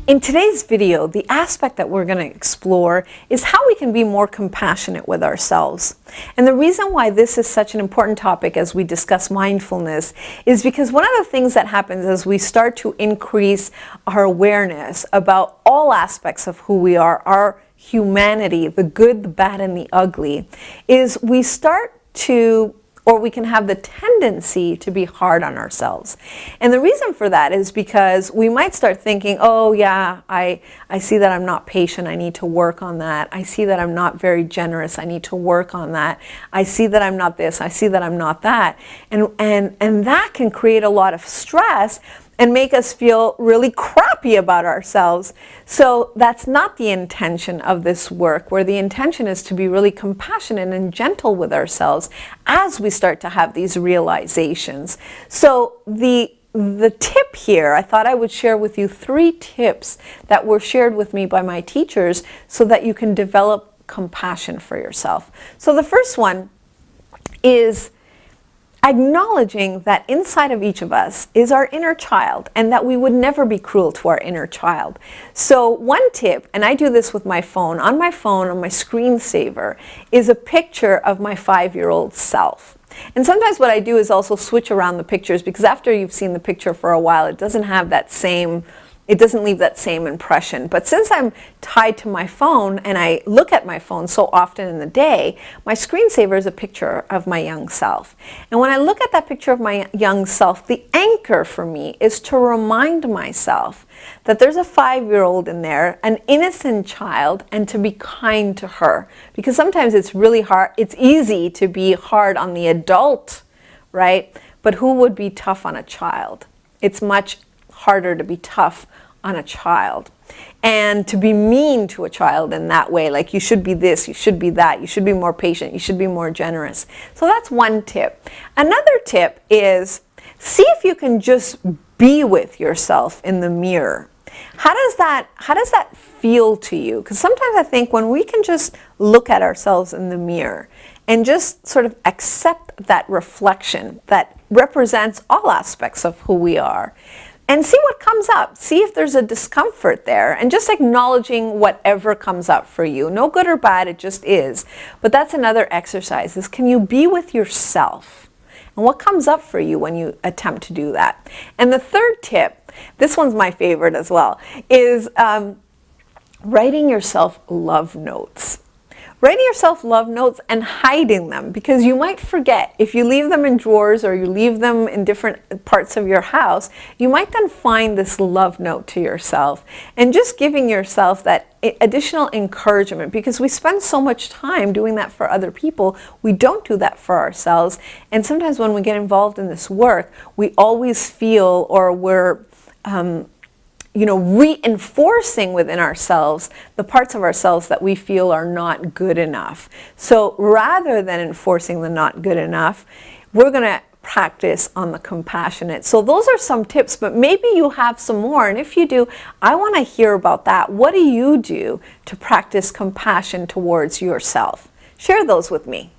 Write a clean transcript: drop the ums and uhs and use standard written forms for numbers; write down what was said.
In today's video, the aspect that we're going to explore is how we can be more compassionate with ourselves. And the reason why this is such an important topic as we discuss mindfulness is because one of the things that happens as we start to increase our awareness about all aspects of who we are, our humanity, the good, the bad, and the ugly, is we start to we can have the tendency to be hard on ourselves. And the reason for that is because we might start thinking, oh yeah, I see that I'm not patient, I need to work on that. I see that I'm not very generous, I need to work on that. I see that I'm not this, I see that I'm not that. And that can create a lot of stress and make us feel really crappy about ourselves. So that's not the intention of this work, where the intention is to be really compassionate and gentle with ourselves as we start to have these realizations. So the tip here, I thought I would share with you 3 tips that were shared with me by my teachers so that you can develop compassion for yourself. So the first one is acknowledging that inside of each of us is our inner child and that we would never be cruel to our inner child. So one tip, and I do this with my phone, on my screensaver, is a picture of my 5-year-old self. And sometimes what I do is also switch around the pictures, because after you've seen the picture for a while, it doesn't leave that same impression. But since I'm tied to my phone and I look at my phone so often in the day, my screensaver is a picture of my young self. And when I look at that picture of my young self, the anchor for me is to remind myself that there's a 5-year-old in there, an innocent child, and to be kind to her. Because sometimes it's really hard, it's easy to be hard on the adult, right? But who would be tough on a child? It's much harder to be tough on a child and to be mean to a child in that way, like you should be this, you should be that, you should be more patient, you should be more generous. So that's one tip. Another tip is see if you can just be with yourself in the mirror. How does that feel to you? Because sometimes I think when we can just look at ourselves in the mirror and just sort of accept that reflection that represents all aspects of who we are, and see what comes up. See if there's a discomfort there, and just acknowledging whatever comes up for you. No good or bad, it just is. But that's another exercise, is can you be with yourself? And what comes up for you when you attempt to do that? And the third tip, this one's my favorite as well, is writing yourself love notes. Writing yourself love notes and hiding them, because you might forget. If you leave them in drawers or you leave them in different parts of your house, you might then find this love note to yourself, and just giving yourself that additional encouragement, because we spend so much time doing that for other people, we don't do that for ourselves. And sometimes when we get involved in this work, we always feel, or we're reinforcing within ourselves the parts of ourselves that we feel are not good enough. So rather than enforcing the not good enough, we're going to practice on the compassionate. So those are some tips, but maybe you have some more. And if you do, I want to hear about that. What do you do to practice compassion towards yourself? Share those with me.